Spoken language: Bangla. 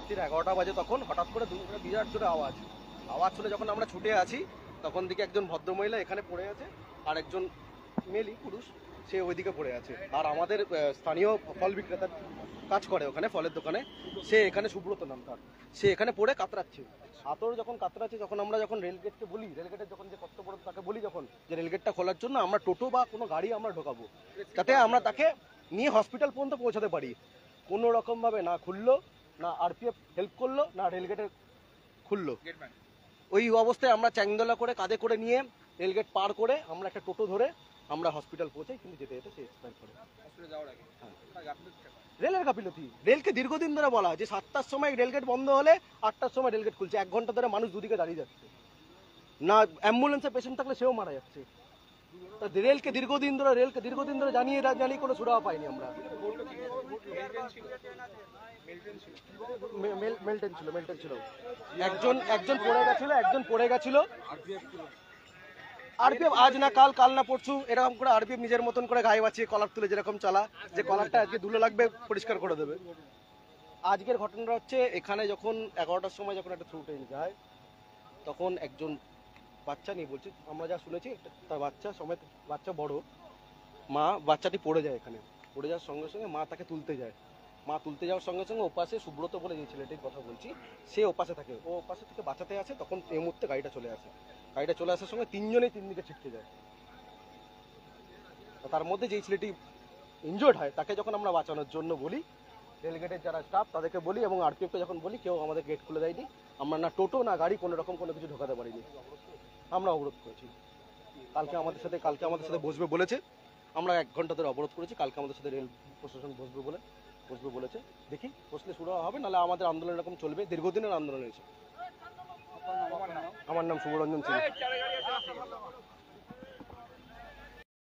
রাত্রির 11টা বাজে তখন হঠাৎ করে বিরাট জোরে আওয়াজ শুনে যখন আমরা ছুটে আছি তখন দিকে একজন ভদ্রমহিলা এখানে পড়ে আছে আর একজন মেলি পুরুষ সে ওইদিকে পড়ে আছে। আর আমাদের স্থানীয় ফল বিক্রেতার কাজ করে ওখানে ফলের দোকানে, সে এখানে সুব্রত নাম তার, সে এখানে পড়ে কাতরাচ্ছে। হাতর যখন কাতরাচ্ছে যখন আমরা যখন রেলগেটকে বলি, রেলগেটের যখন যে কর্তব্য তাকে বলি যখন যে রেলগেটটা খোলার জন্য আমরা টোটো বা কোনো গাড়ি আমরা ঢোকাবো যাতে আমরা তাকে নিয়ে হসপিটাল পর্যন্ত পৌঁছাতে পারি, কোনো রকম ভাবে না খুললো, না আরপিএফ হেল্প করলো, না রেলগেটের খুললো। ওই অবস্থায় আমরা চ্যাংদোলা করে কাঁধে করে নিয়ে রেলগেট পার করে আমরা একটা টোটো ধরে আমরা হসপিটাল পৌঁছাই, কিন্তু যেতে যেতে সে এক্সপায়ার করে। রেলের গাফিলতি, রেলকে দীর্ঘদিন ধরে বলা যে 7টার সময় রেলগেট বন্ধ হলে 8টার সময় রেলগেট খুলছে, 1 ঘন্টা ধরে মানুষ দুদিকে দাঁড়িয়ে যাচ্ছে, না অ্যাম্বুলেন্সে পেশেন্ট থাকলে সেও মারা যাচ্ছে। রেলকে দীর্ঘদিন ধরে জানিয়ে কোনো সুরাহা পাইনি আমরা। মেলটেন ছিল একজন পড়ে গেছিল। আরপিএফ আজ না কাল না পরশু এরকম করে আরপিএফ নিজের মতন করে গায়ে বাঁচিয়ে কলার তুলে যেরকম চালা, যে কলারটা আজকে ধুলো লাগবে পরিষ্কার করে দেবে। আজকের ঘটনাটা হচ্ছে এখানে যখন 11টার সময় যখন একটা থ্রু ট্রেন যায় তখন একজন বাচ্চা নিয়ে বলছি, আমরা যা শুনেছি তার বাচ্চা সমেত, বাচ্চা বড়, মা বাচ্চাটি পড়ে যায়, এখানে পড়ে যাওয়ার সঙ্গে সঙ্গে মা তাকে তুলতে যায়, মা তুলতে যাওয়ার সঙ্গে সঙ্গে ওপাশে সুব্রত বলে যে ছেলেটির কথা বলছি সে ওপাশে থাকে, ও ওপাশে থেকে বাঁচাতে আসে, তখন এই মুহূর্তে গাড়িটা চলে আসার সঙ্গে তিনজনেই 3 দিকে ছিটকে যায়। তার মধ্যে যেই ছেলেটি ইনজোর্ড হয় তাকে যখন আমরা বাঁচানোর জন্য বলি, রেলগেটের যারা স্টাফ তাদেরকে বলি এবং আরপিএফকে যখন বলি, কেউ আমাদের গেট খুলে দেয়নি, আমরা না টোটো না গাড়ি কোনো রকম কোনো কিছু ঢোকাতে পারিনি, আমরা অবরোধ করেছি। কালকে আমাদের সাথে বসবে বলেছে, আমরা 1 ঘন্টা ধরে অবরোধ করেছি, কালকে আমাদের সাথে রেল প্রশাসন বসবে বলেছে, দেখি বসলে শুরু হবে, নাহলে আমাদের আন্দোলন এরকম চলবে, দীর্ঘদিনের আন্দোলন হয়েছে। আমার নাম শুভরঞ্জন সিং।